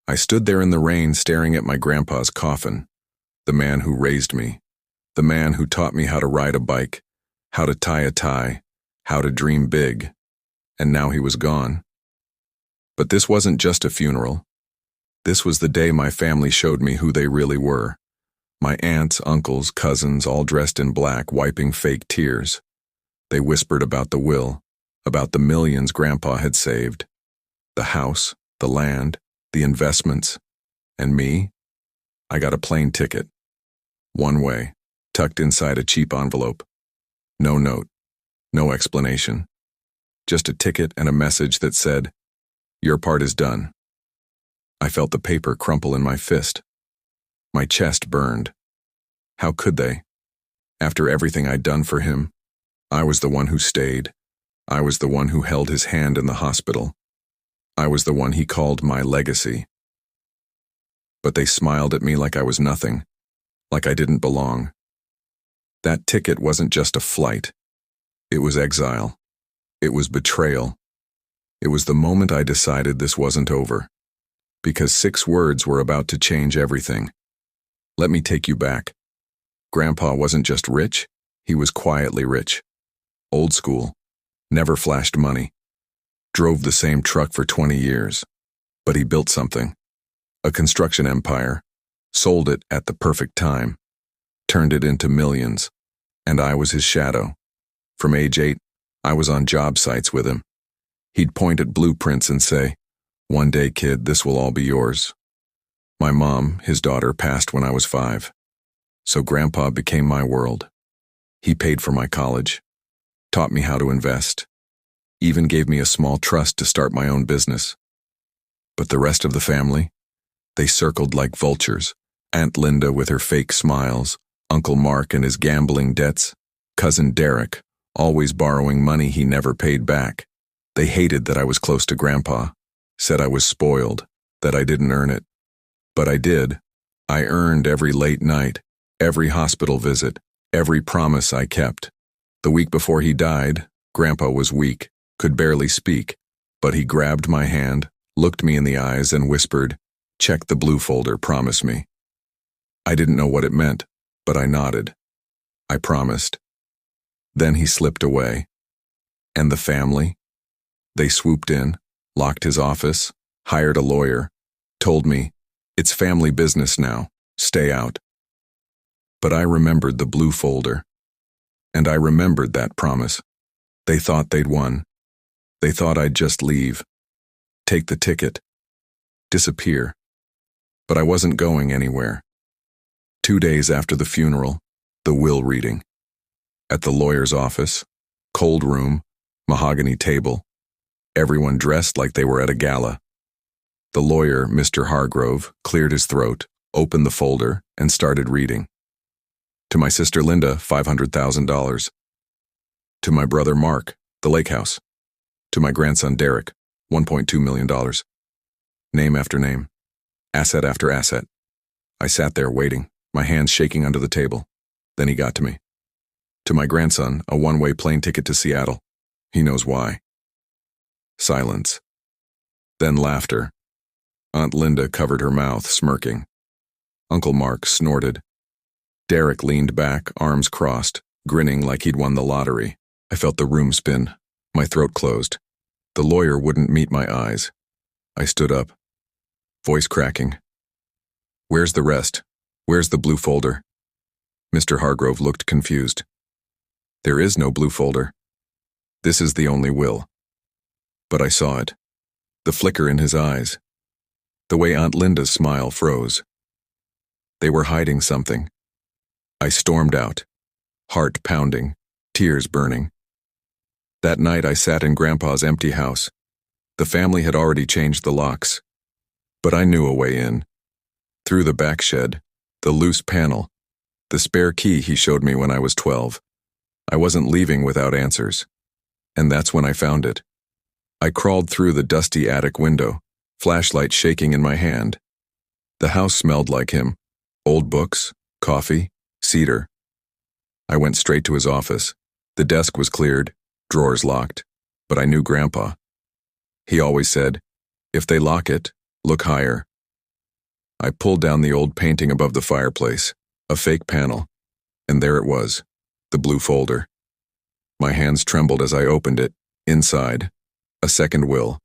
I stood there in the rain staring at my grandpa's coffin, the man who raised me, the man who taught me how to ride a bike, how to tie a tie, how to dream big, and now he was gone. But this wasn't just a funeral. This was the day my family showed me who they really were. My aunts, uncles, cousins, all dressed in black, wiping fake tears. They whispered about the will, about the millions Grandpa had saved, the house, the land, the investments, and me, I got a plane ticket. One way, tucked inside a cheap envelope. No note, no explanation. Just a ticket and a message that said, "Your part is done." I felt the paper crumple in my fist. My chest burned. How could they? After everything I'd done for him, I was the one who stayed. I was the one who held his hand in the hospital. I was the one he called my legacy. But they smiled at me like I was nothing, like I didn't belong. That ticket wasn't just a flight. It was exile. It was betrayal. It was the moment I decided this wasn't over. Because 6 words were about to change everything. Let me take you back. Grandpa wasn't just rich, he was quietly rich. Old school, never flashed money. Drove the same truck for 20 years. But he built something. A construction empire. Sold it at the perfect time. Turned it into millions. And I was his shadow. From age 8, I was on job sites with him. He'd point at blueprints and say, "One day, kid, this will all be yours." My mom, his daughter, passed when I was 5. So Grandpa became my world. He paid for my college, taught me how to invest, even gave me a small trust to start my own business. But the rest of the family, they circled like vultures. Aunt Linda with her fake smiles, Uncle Mark and his gambling debts, Cousin Derek, always borrowing money he never paid back. They hated that I was close to Grandpa, said I was spoiled, that I didn't earn it. But I did. I earned every late night, every hospital visit, every promise I kept. The week before he died, Grandpa was weak, could barely speak, but he grabbed my hand, looked me in the eyes and whispered, "Check the blue folder, promise me." I didn't know what it meant, but I nodded. I promised. Then he slipped away. And the family? They swooped in, locked his office, hired a lawyer, told me, "It's family business now, stay out." But I remembered the blue folder. And I remembered that promise. They thought they'd won. They thought I'd just leave, take the ticket, disappear. But I wasn't going anywhere. 2 days after the funeral, the will reading. At the lawyer's office, cold room, mahogany table, everyone dressed like they were at a gala. The lawyer, Mr. Hargrove, cleared his throat, opened the folder, and started reading. To my sister Linda, $500,000. To my brother Mark, the lake house. To my grandson Derek, $1.2 million. Name after name. Asset after asset. I sat there waiting, my hands shaking under the table. Then he got to me. To my grandson, a one-way plane ticket to Seattle. He knows why. Silence. Then laughter. Aunt Linda covered her mouth, smirking. Uncle Mark snorted. Derek leaned back, arms crossed, grinning like he'd won the lottery. I felt the room spin. My throat closed. The lawyer wouldn't meet my eyes. I stood up, voice cracking. "Where's the rest? Where's the blue folder?" Mr. Hargrove looked confused. "There is no blue folder. This is the only will." But I saw it. The flicker in his eyes. The way Aunt Linda's smile froze. They were hiding something. I stormed out, heart pounding, tears burning. That night I sat in Grandpa's empty house. The family had already changed the locks. But I knew a way in. Through the back shed, the loose panel, the spare key he showed me when I was 12. I wasn't leaving without answers. And that's when I found it. I crawled through the dusty attic window, flashlight shaking in my hand. The house smelled like him. Old books, coffee, cedar. I went straight to his office. The desk was cleared, drawers locked, but I knew Grandpa. He always said, "If they lock it, look higher. I pulled down the old painting above the fireplace, a fake panel, and there it was, the blue folder. My hands trembled as I opened it. Inside, a second will.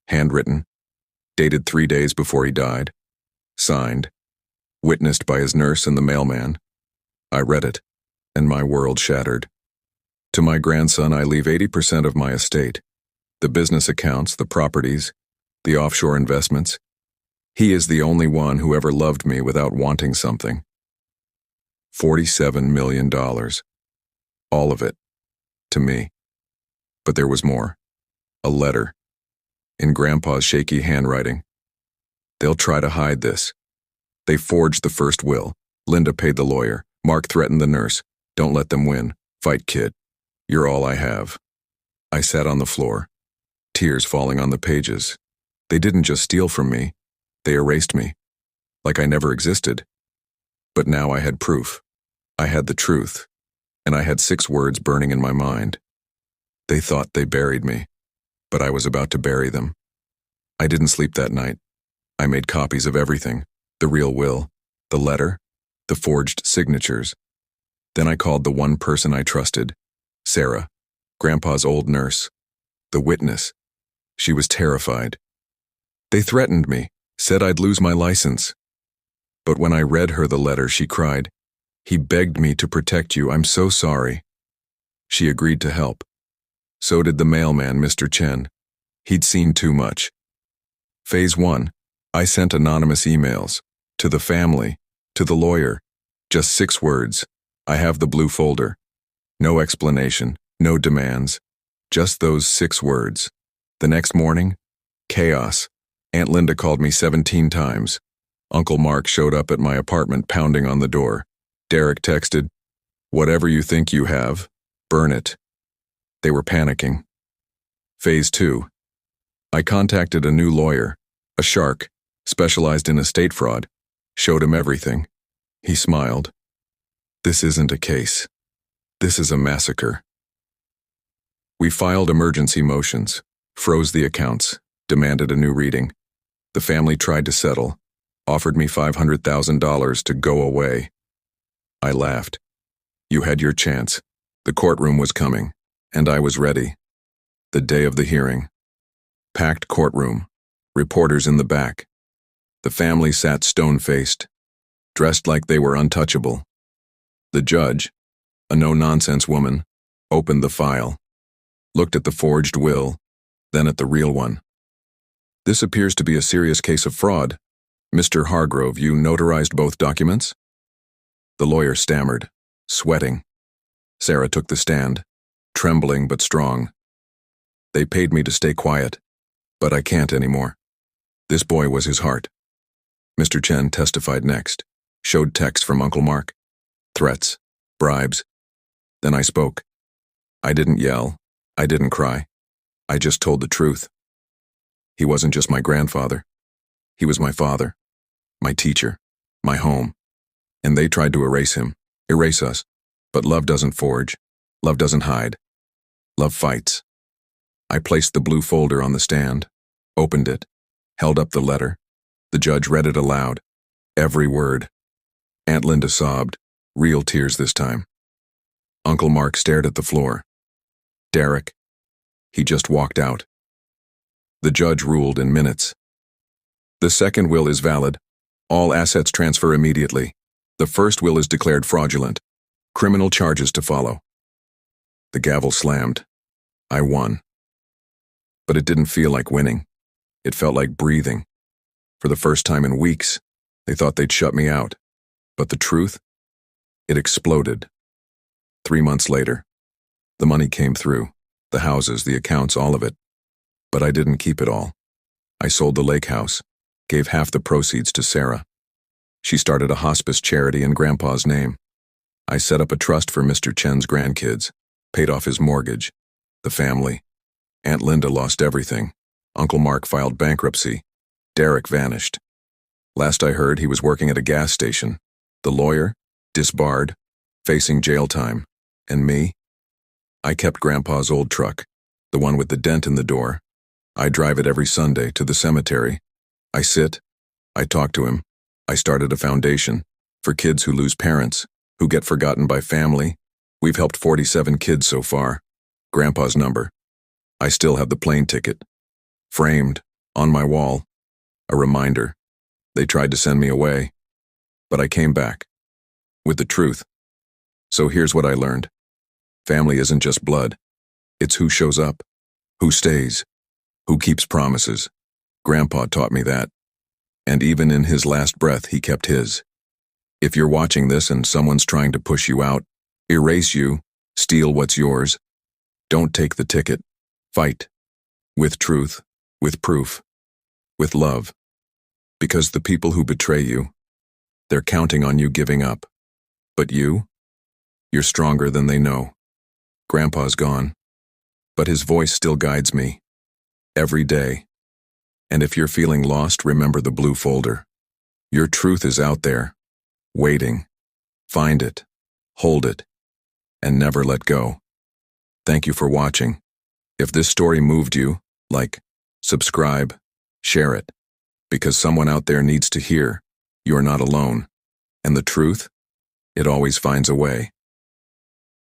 Handwritten, dated 3 days before he died. Signed, witnessed by his nurse and the mailman. I read it, and my world shattered. To my grandson, I leave 80% of my estate. The business accounts, the properties, the offshore investments. He is the only one who ever loved me without wanting something. $47 million. All of it. To me. But there was more. A letter. In Grandpa's shaky handwriting. They'll try to hide this. They forged the first will. Linda paid the lawyer. Mark threatened the nurse. Don't let them win. Fight, kid. You're all I have. I sat on the floor, tears falling on the pages. They didn't just steal from me. They erased me. Like I never existed. But now I had proof. I had the truth. And I had 6 words burning in my mind. They thought they buried me, but I was about to bury them. I didn't sleep that night. I made copies of everything, the real will, the letter, the forged signatures. Then I called the one person I trusted, Sarah, Grandpa's old nurse, the witness. She was terrified. They threatened me, said I'd lose my license. But when I read her the letter, she cried, "He begged me to protect you, I'm so sorry." She agreed to help. So did the mailman, Mr. Chen. He'd seen too much. Phase 1, I sent anonymous emails. To the family, to the lawyer. Just 6 words. I have the blue folder. No explanation, no demands. Just those 6 words. The next morning, chaos. Aunt Linda called me 17 times. Uncle Mark showed up at my apartment pounding on the door. Derek texted, "Whatever you think you have, burn it." They were panicking. Phase 2. I contacted a new lawyer, a shark, specialized in estate fraud, showed him everything. He smiled. This isn't a case. This is a massacre. We filed emergency motions, froze the accounts, demanded a new reading. The family tried to settle, offered me $500,000 to go away. I laughed. You had your chance. The courtroom was coming. And I was ready. The day of the hearing. Packed courtroom. Reporters in the back. The family sat stone-faced, dressed like they were untouchable. The judge, a no-nonsense woman, opened the file, looked at the forged will, then at the real one. This appears to be a serious case of fraud. Mr. Hargrove, you notarized both documents? The lawyer stammered, sweating. Sarah took the stand. Trembling but strong. They paid me to stay quiet, but I can't anymore. This boy was his heart. Mr. Chen testified next, showed texts from Uncle Mark, threats, bribes. Then I spoke. I didn't yell, I didn't cry. I just told the truth. He wasn't just my grandfather. He was my father, my teacher, my home. And they tried to erase him, erase us. But love doesn't forge. Love doesn't hide. Love fights. I placed the blue folder on the stand, opened it, held up the letter. The judge read it aloud. Every word. Aunt Linda sobbed, real tears this time. Uncle Mark stared at the floor. Derek. He just walked out. The judge ruled in minutes. The second will is valid. All assets transfer immediately. The first will is declared fraudulent. Criminal charges to follow. The gavel slammed. I won. But it didn't feel like winning. It felt like breathing. For the first time in weeks, they thought they'd shut me out. But the truth? It exploded. 3 months later, the money came through. The houses, the accounts, all of it. But I didn't keep it all. I sold the lake house, gave half the proceeds to Sarah. She started a hospice charity in Grandpa's name. I set up a trust for Mr. Chen's grandkids, paid off his mortgage, the family. Aunt Linda lost everything. Uncle Mark filed bankruptcy. Derek vanished. Last I heard, he was working at a gas station. The lawyer, disbarred, facing jail time. And me? I kept Grandpa's old truck, the one with the dent in the door. I drive it every Sunday to the cemetery. I sit, I talk to him, I started a foundation for kids who lose parents, who get forgotten by family. We've helped 47 kids so far. Grandpa's number. I still have the plane ticket. Framed, on my wall. A reminder. They tried to send me away, but I came back. With the truth. So here's what I learned. Family isn't just blood. It's who shows up, who stays, who keeps promises. Grandpa taught me that. And even in his last breath, he kept his. If you're watching this and someone's trying to push you out, erase you, steal what's yours, don't take the ticket. Fight. With truth, with proof, with love. Because the people who betray you, they're counting on you giving up. But you're stronger than they know. Grandpa's gone, but his voice still guides me. Every day. And if you're feeling lost, remember the blue folder. Your truth is out there, waiting. Find it, hold it, and never let go. Thank you for watching. If this story moved you, like, subscribe, share it, because someone out there needs to hear you're not alone. And the truth, it always finds a way.